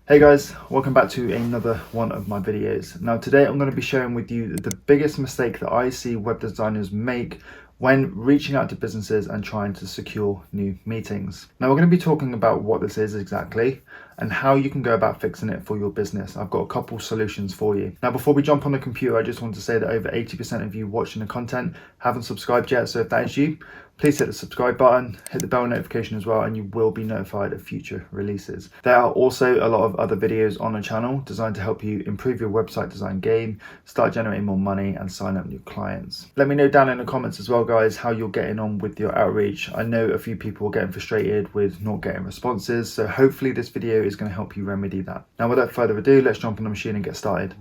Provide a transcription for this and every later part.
Hey guys, welcome back to another one of my videos. Now today I'm going to be sharing with you the biggest mistake that I see web designers make when reaching out to businesses and trying to secure new meetings. Now we're going to be talking about what this is exactly and how you can go about fixing it for your business. I've got a couple solutions for you. Now before we jump on the computer, I just want to say that over 80% of you watching the content haven't subscribed yet, so if that is you, please hit the subscribe button, hit the bell notification as well, and you will be notified of future releases. There are also a lot of other videos on the channel designed to help you improve your website design game, start generating more money, and sign up new clients. Let me know down in the comments as well, guys, how you're getting on with your outreach. I know a few people are getting frustrated with not getting responses, so hopefully this video is going to help you remedy that. Now, without further ado, let's jump on the machine and get started.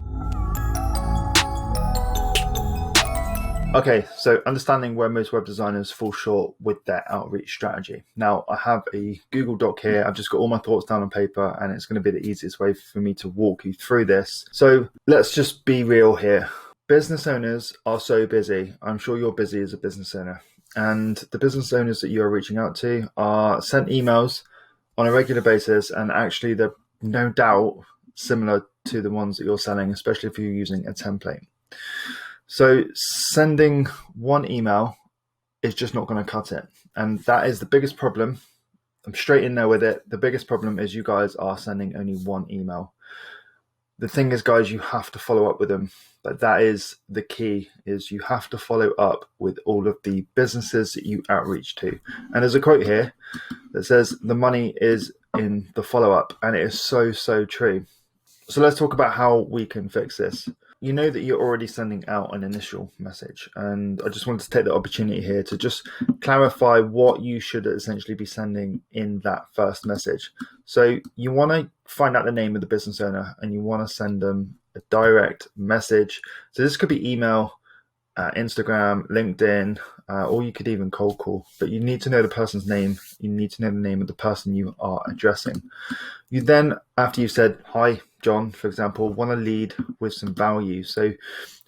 Okay, so understanding where most web designers fall short with their outreach strategy. Now, I have a Google Doc here. I've just got all my thoughts down on paper, and it's going to be the easiest way for me to walk you through this. So let's just be real here. Business owners are so busy. I'm sure you're busy as a business owner. And the business owners that you're reaching out to are sent emails on a regular basis, and actually they're no doubt similar to the ones that you're selling, especially if you're using a template. So sending one email is just not going to cut it. And that is the biggest problem. I'm straight in there with it. The biggest problem is you guys are sending only one email. The thing is, guys, you have to follow up with them. But that is the key, is you have to follow up with all of the businesses that you outreach to. And there's a quote here that says, the money is in the follow-up. And it is so, so true. So let's talk about how we can fix this. You know that you're already sending out an initial message, and I just wanted to take the opportunity here to just clarify what you should essentially be sending in that first message. So you want to find out the name of the business owner, and you want to send them a direct message. So this could be email, Instagram, LinkedIn, or you could even cold call, but you need to know the person's name. You need to know the name of the person you are addressing. You then, after you've said, hi, John, for example, want to lead with some value. So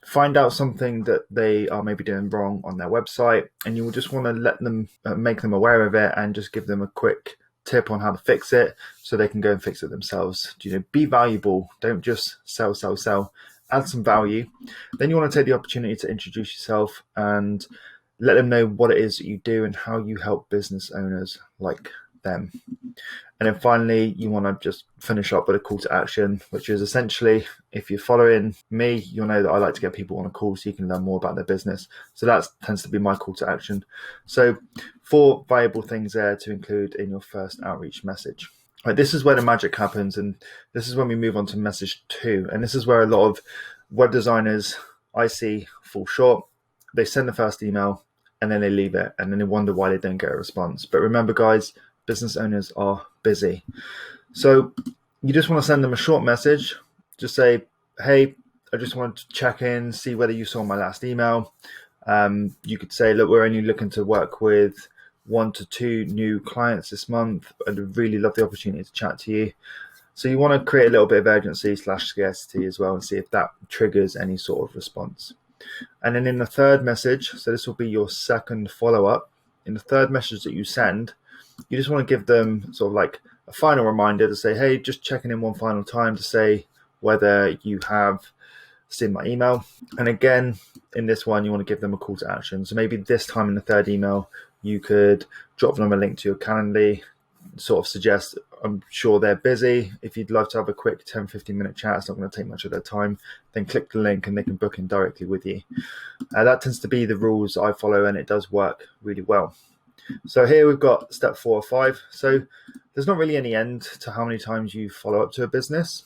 find out something that they are maybe doing wrong on their website, and you will just want to let them, make them aware of it, and just give them a quick tip on how to fix it so they can go and fix it themselves. Be valuable. Don't just sell. Add some value. Then you want to take the opportunity to introduce yourself and let them know what it is that you do and how you help business owners like them. And then finally, you want to just finish up with a call to action, which is essentially, if you're following me, you'll know that I like to get people on a call so you can learn more about their business. So that tends to be my call to action. So 4 valuable things there to include in your first outreach message. Right, this is where the magic happens, and this is when we move on to message 2. And this is where a lot of web designers I see fall short. They send the first email and then they leave it, and then they wonder why they don't get a response. But remember, guys, business owners are busy. So you just want to send them a short message. Just say, hey, I just wanted to check in, see whether you saw my last email. You could say, look, we're only looking to work with 1 to 2 new clients this month. I'd really love the opportunity to chat to you. So you want to create a little bit of urgency / scarcity as well, and see if that triggers any sort of response. And then in the third message, so this will be your second follow-up, in the third message that you send, you just want to give them sort of like a final reminder to say, hey, just checking in one final time to say whether you have seen my email. And again, in this one, you want to give them a call to action. So maybe this time in the third email, you could drop them a link to your Calendly, sort of suggest, I'm sure they're busy. If you'd love to have a quick 10-15 minute chat, it's not going to take much of their time, then click the link and they can book in directly with you. That tends to be the rules I follow, and it does work really well. So here we've got step 4 or 5. So there's not really any end to how many times you follow up to a business.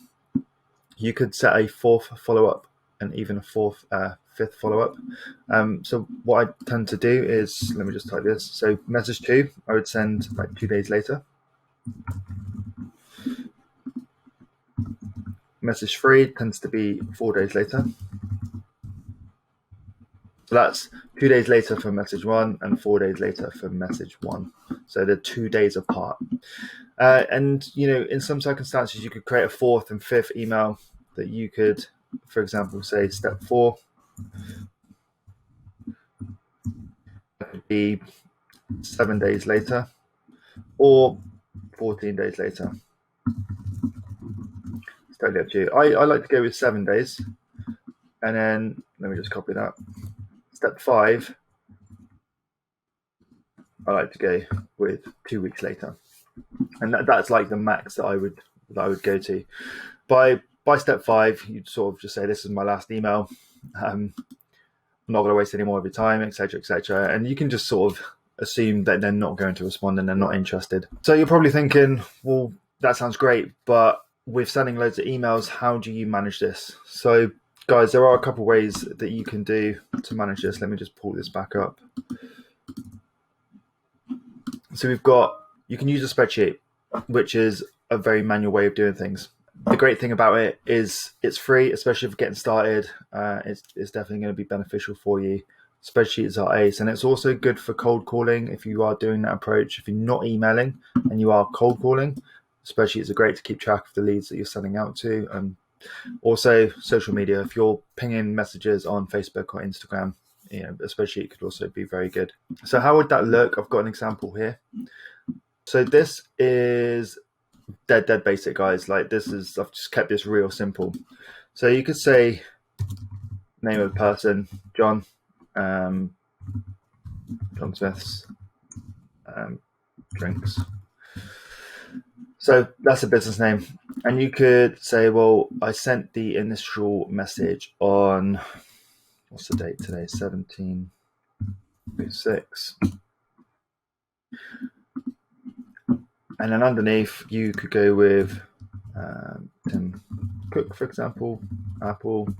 You could set a 4th follow-up and even a 5th follow-up. So what I tend to do is, let me just type this. So message 2, I would send like 2 days later. Message 3 tends to be 4 days later. So that's 2 days later for message 1 and 4 days later for message 1. So they're 2 days apart. And, in some circumstances, you could create a 4th and 5th email that you could, for example, say step 4 could be 7 days later or 14 days later. totally up to you. I like to go with 7 days, and then let me just copy that. Step 5, I like to go with 2 weeks later, and that's like the max that I would go to. By step 5, you'd sort of just say, this is my last email. I'm not going to waste any more of your time, etc., etc. And you can just sort of assume that they're not going to respond and they're not interested. So you're probably thinking, well, that sounds great, but with sending loads of emails, how do you manage this? So guys, there are a couple ways that you can do to manage this. Let me just pull this back up. So you can use a spreadsheet, which is a very manual way of doing things. The great thing about it is it's free, especially if you're getting started. It's definitely going to be beneficial for you. Spreadsheets are ace, and it's also good for cold calling if you are doing that approach. If you're not emailing and you are cold calling, spreadsheets are great to keep track of the leads that you're sending out to. And also social media, if you're pinging messages on Facebook or Instagram, a spreadsheet could also be very good. So how would that look? I've got an example here. So this is dead basic, guys. Like I've just kept this real simple. So you could say name of the person, John Smith's drinks. So that's a business name. And you could say, well, I sent the initial message on, what's the date today? 17/06. And then underneath, you could go with Tim Cook, for example, Apple.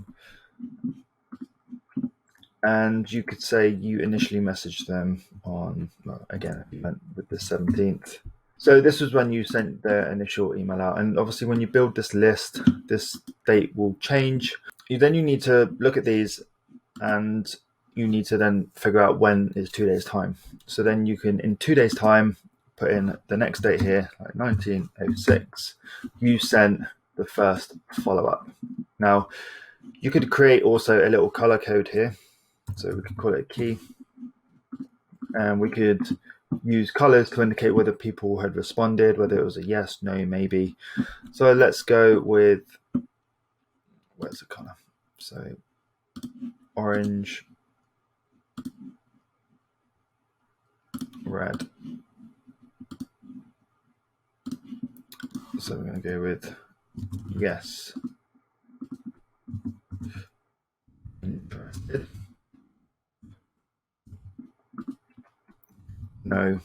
And you could say you initially messaged them on, again, if you went with the 17th. So this was when you sent their initial email out. And obviously, when you build this list, this date will change. You need to look at these, and you need to then figure out when is 2 days' time. So then you can, in 2 days' time, put in the next date here, like 1906, you sent the first follow-up. Now, you could create also a little color code here. So we could call it a key. And we could use colors to indicate whether people had responded, whether it was a yes, no, maybe. So let's go with, where's the color? So orange, red. So we're going to go with yes. Interested. No.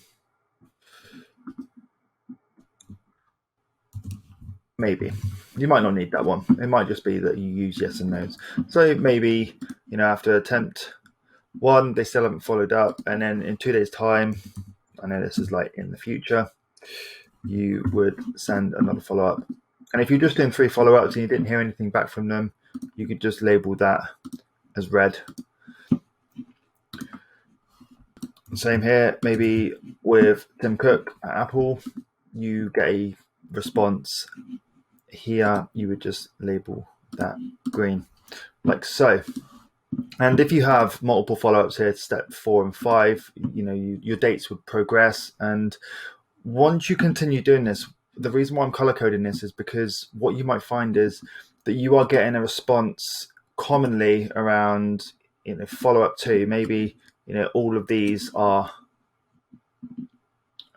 Maybe. You might not need that one. It might just be that you use yes and no's. So maybe, after attempt 1, they still haven't followed up. And then in 2 days' time, I know this is like in the future, you would send another follow-up. And if you're just doing 3 follow-ups and you didn't hear anything back from them, you could just label that as red. Same here, maybe with Tim Cook at Apple, you get a response here, you would just label that green, like so. And if you have multiple follow-ups here, step 4 and 5, your dates would progress. And once you continue doing this, the reason why I'm color coding this is because what you might find is that you are getting a response commonly around, follow-up 2. Maybe, all of these are,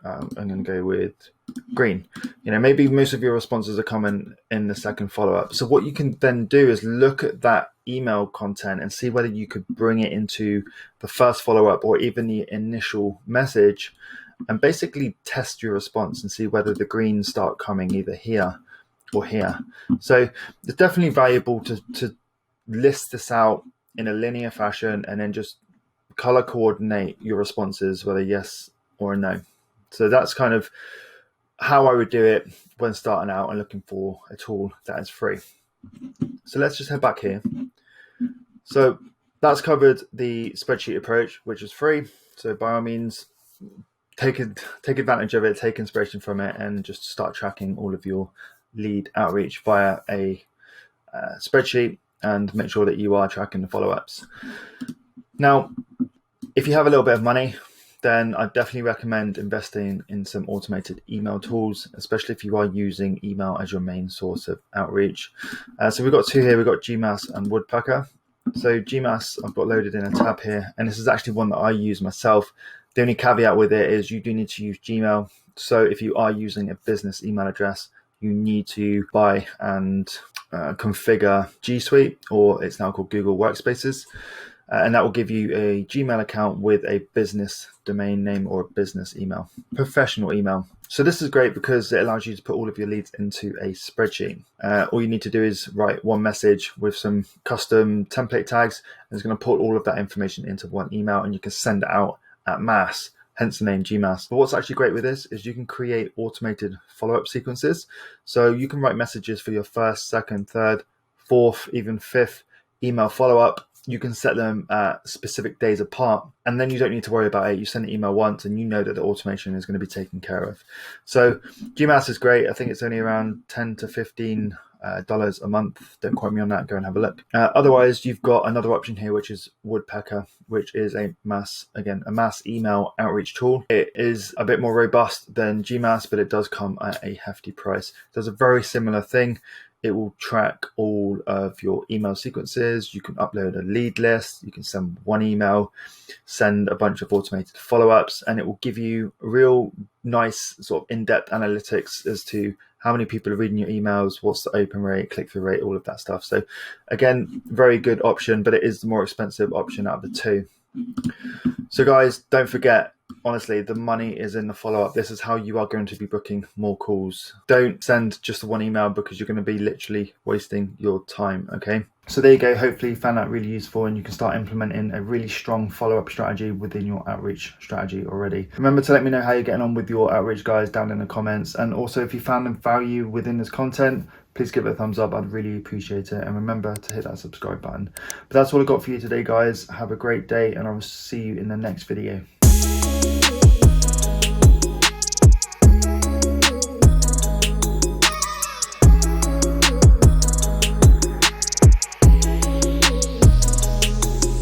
I'm going to go with green. Maybe most of your responses are coming in the second follow-up. So what you can then do is look at that email content and see whether you could bring it into the first follow-up or even the initial message, and basically test your response and see whether the greens start coming either here or here. So it's definitely valuable to list this out in a linear fashion and then just color coordinate your responses, whether yes or no. So that's kind of how I would do it when starting out and looking for a tool that is free. So let's just head back here. So that's covered the spreadsheet approach, which is free. So by all means, take advantage of it, take inspiration from it, and just start tracking all of your lead outreach via a spreadsheet, and make sure that you are tracking the follow-ups. Now, if you have a little bit of money, then I definitely recommend investing in some automated email tools, especially if you are using email as your main source of outreach. So we've got two here. We've got Gmass and Woodpecker. So Gmass I've got loaded in a tab here, and this is actually one that I use myself. The only caveat with it is you do need to use Gmail. So if you are using a business email address, you need to buy and configure G Suite, or it's now called Google Workspaces. And that will give you a Gmail account with a business domain name or a business email, professional email. So this is great because it allows you to put all of your leads into a spreadsheet. All you need to do is write one message with some custom template tags, and it's going to put all of that information into one email, and you can send it out at mass, hence the name Gmass. But what's actually great with this is you can create automated follow-up sequences. So you can write messages for your first, second, third, fourth, even fifth email follow-up. You can set them at specific days apart, and then you don't need to worry about it. You send an email once and you know that the automation is going to be taken care of. So Gmass is great. I think it's only around $10 to $15 a month. Don't quote me on that. Go and have a look. Otherwise, you've got another option here, which is Woodpecker, which is a mass email outreach tool. It is a bit more robust than Gmass, but it does come at a hefty price. It does a very similar thing. It will track all of your email sequences. You can upload a lead list. You can send one email, send a bunch of automated follow-ups, and it will give you real nice sort of in-depth analytics as to how many people are reading your emails, what's the open rate, click-through rate, all of that stuff. So again, very good option, but it is the more expensive option out of the two. So guys, don't forget, honestly, the money is in the follow-up. This is how you are going to be booking more calls. Don't send just the one email because you're going to be literally wasting your time, okay? So there you go. Hopefully you found that really useful and you can start implementing a really strong follow-up strategy within your outreach strategy already. Remember to let me know how you're getting on with your outreach, guys, down in the comments. And also, if you found value within this content, please give it a thumbs up. I'd really appreciate it. And remember to hit that subscribe button. But that's all I got for you today, guys. Have a great day, and I will see you in the next video.